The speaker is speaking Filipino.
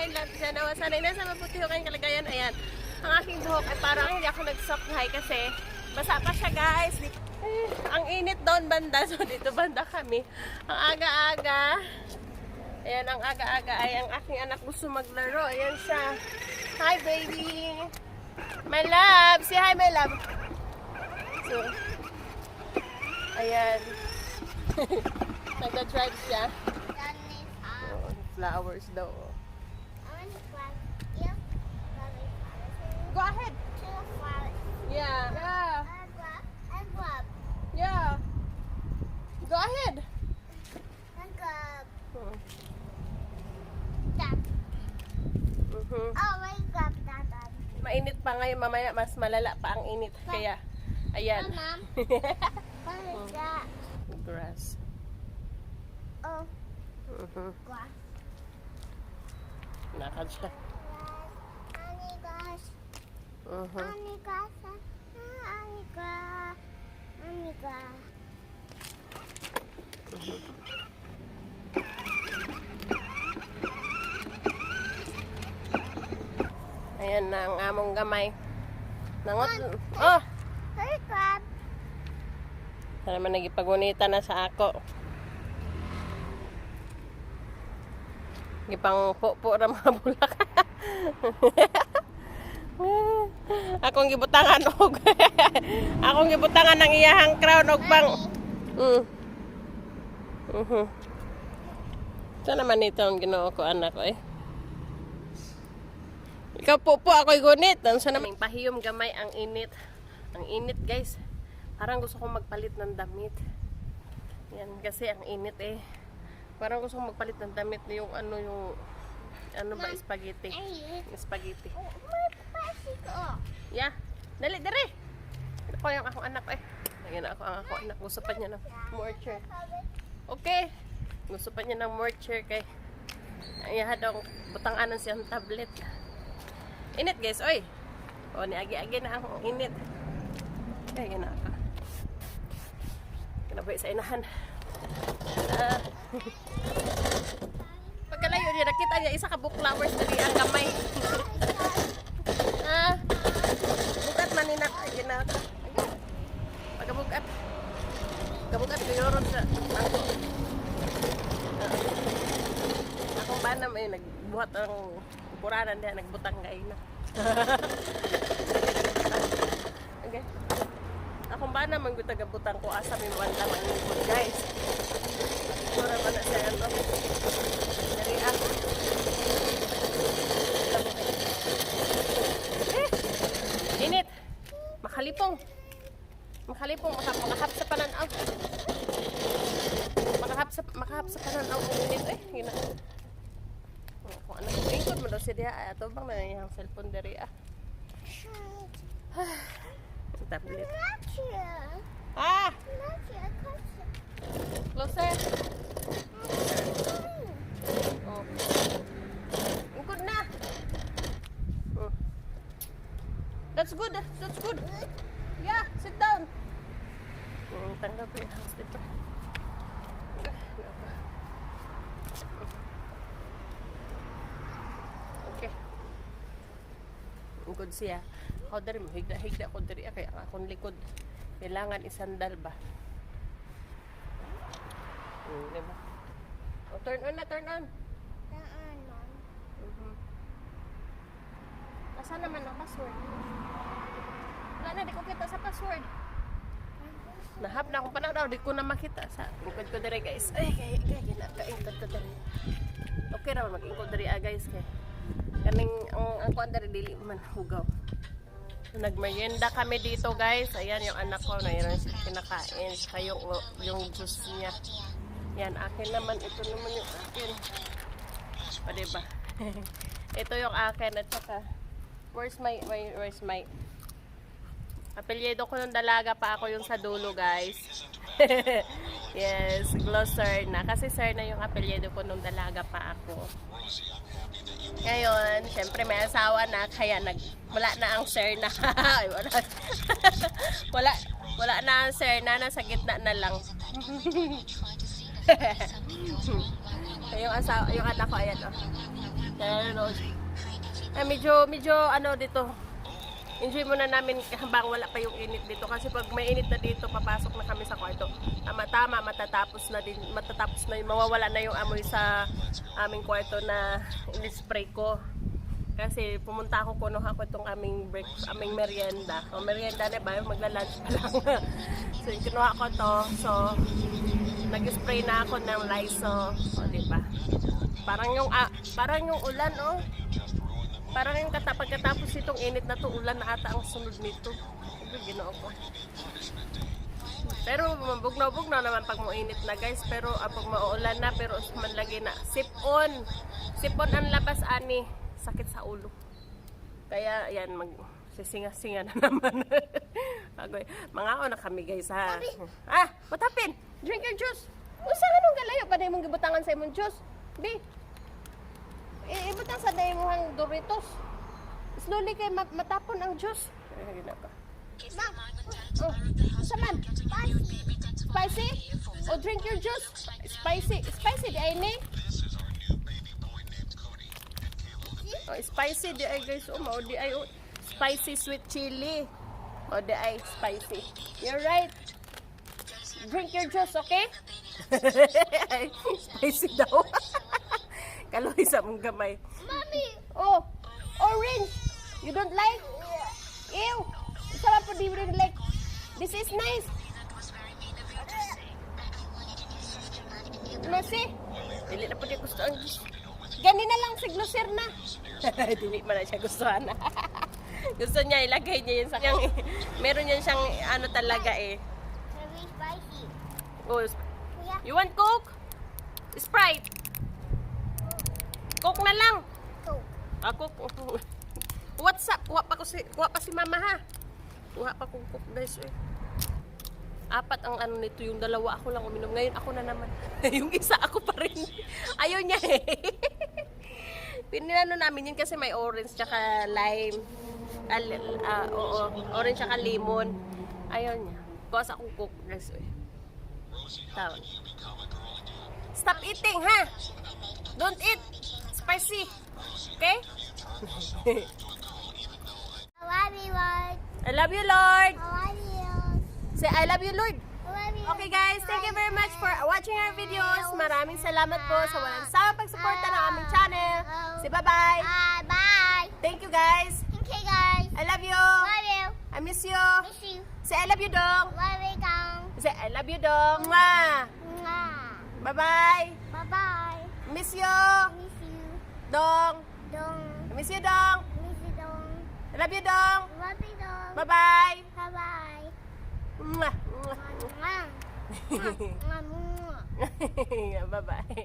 hi lang siya. Sanay na sa mabuti ko kayong kalagayan. Ayan. Ang aking buhok ay parang hindi ako nag-sock-high kasi basa pa siya, guys. Ang init doon banda. So, dito banda kami. Ang aga-aga. Ayan, ang aga-aga ay ang aking anak gusto maglaro. Ayan siya. Hi, baby. My love. Say hi, my love. So, ayan. Nagda-drive siya. Oh, flowers daw. Go ahead. Yeah. Yeah. Yeah. Go ahead. Oh my God, Mainit pa ngayon, mamaya mas malala pa ang init. Kaya, ayan. Mom, what is that? Grass. Oh, grass. Nakad siya. Honey grass. Mhm. Honey grass. Honey grass. Honey grass. Ayan na ang among gamay. Nangot. Oh! Hey, crab. Sana naman nagipagunita na sa ako. Gipang po ra mga bulak. Akong gibutangan og akong gibutangan ng iyahang crown og bang. Sana naman ito ang ginoo ko anak ko eh. Ikaw po ako'y gunit. Sana naming pahiyom gamay ang init. Ang init guys. Parang gusto kong magpalit ng damit. Yan kasi ang init eh. Parang gusto kong magpalit ng damit yung ano ba, spaghetti. Spaghetti. Yeah. Dali, dali. Ako yung akong anak eh. Ayan ako ang akong anak. Gusto pa niya ng more chair. Okay. Gusto pa niya ng more chair kay ayahan daw butanganan siyang tablet. Init guys, oy. O ni agi-agi na ang init. Ay, gina ka. Kinabay sa inahan. Pagkalayo niya, nakita niya isa ka book flowers dali ang gamay. Bukat manina. Ay, gina ka. Pagkabukat. Pagkabukat, biyoron sa ako. Akong banam ay nagbuhat ang puranan dia nagbutang kay na. Okay. Akong bana man gud tagabutang ko asa mi wala man ngod guys. Ora man na sa ano. Dari ako. Init. Makalipong. Makahap sa pananaw. Makahap sa pananaw init eh. Gina. Kung ano yung ingkod mo daw siya diha. Ito bang na yung cellphone dari ah. Tablet. Ah! Closer. Oh. Ingkod na. That's good. That's good. Yeah, sit down. Tanggap yung house dito. Ungkod siya. Ako dari mo, higda ko dari kaya akong likod. Kailangan isandal ba? Diba? O, turn on na, turn on. Asa naman ang password? Wala na, di ko kita sa password. Nahap na akong panahon daw, di ko na makita sa ungkod ko dari guys. Ay, kaya ginakaingkod ko dari. Okay raw, mag-ingkod dari guys kaya. Kaning ang kuan dari dili man hugaw. Nagmerienda kami dito guys. Ayan yung anak ko na yun kinakain. Saka yung juice niya. Yan akin naman. Ito naman yung akin. Pa diba? Ito yung akin at saka where's my apelyido ko nung dalaga pa ako yung sa dulo guys. Yes, glosser na. Kasi sir na yung apelyido ko nung dalaga pa ako. Ngayon, syempre may asawa na kaya wala na ang sir na. wala na ang sir na, nasa gitna na lang. Yung anak ko ayan oh. Kaya ano, medyo ano dito. Enjoy muna namin habang wala pa yung init dito kasi pag may init na dito papasok na kami sa kwarto. Tama matatapos na yung mawawala na yung amoy sa aming kwarto na in-spray ko. Kasi pumunta ako, kuno ako itong aming merienda. O merienda na ba? Magla-lunch pa lang. So kinuha ko to. So nag-spray na ako ng Lysol. O diba? Parang yung ulan oh. Parang yung pagkatapos itong init na to, ulan na ata ang sunod nito. Ito, ginoo ko. Pero bugnaw-bugnaw naman pag mainit na guys. Pero pag mauulan na, pero manlagi na. Sipon ang labas ani. Sakit sa ulo. Kaya yan, sisinga-singa na naman. Mga ako na kami guys ha. What happened? Drink your juice. Usa ka nung galayo pa na yung gibutangan sa imong juice. Bi. Ibutang sa dayo mo hang Doritos. Slowly kay matapon ang juice. Saman. Spicy? O drink your juice. Spicy di ay ni. Oh, spicy di ay guys. Mao di ay spicy sweet chili. O di ay spicy. You're right. Drink your juice, okay? Spicy daw. Kaloy sa mong gamay. Mommy! Oh, orange. You don't like? Ew. Isa po di rin like. This is nice. Glossy. Dili na po di gusto ang gani na lang si Glosser na. Dili man na siya gustuhan. Gusto niya ilagay niya yun sa kanyang. Meron yan siyang ano talaga eh. Very spicy. Oh, Yeah. you want Coke? Sprite. Coke na lang. Coke. Coke. What's up? Kuha pa si mama ha. Kuha pa kong Coke guys eh. 4 ang ano nito, yung 2 ako lang uminom. Ngayon ako na naman. Yung isa ako pa rin. Ayaw niya eh. Pinano namin yun kasi may orange tsaka lime. Oo, orange tsaka lemon. Ayaw niya. Kuha sa akong Coke guys eh. Tawag. Stop eating ha. Don't eat spicy. Okay? I love you, Lord. I love you, Lord. I love you. Say, I love you, Lord. I love you. Okay guys, thank you very much for watching our videos. Maraming salamat po sa walang sawang pagsuporta ng aming channel. Say bye-bye. Bye. Thank you guys. Thank you, guys. I love you. Love you. I miss you. Miss you. Say, I love you, Dong. Love you, Dong. Say, I love you, Dong. Mwah. Mwah. Bye-bye. Bye-bye. Miss you. Miss you. Dong. Dong. I miss you, Dong. Miss you, Dong. I love you, Dong. Love you, Dong. Bye-bye. Bye-bye. Mwah. Mwah. Mwah. Mwah. Mwah. Bye-bye.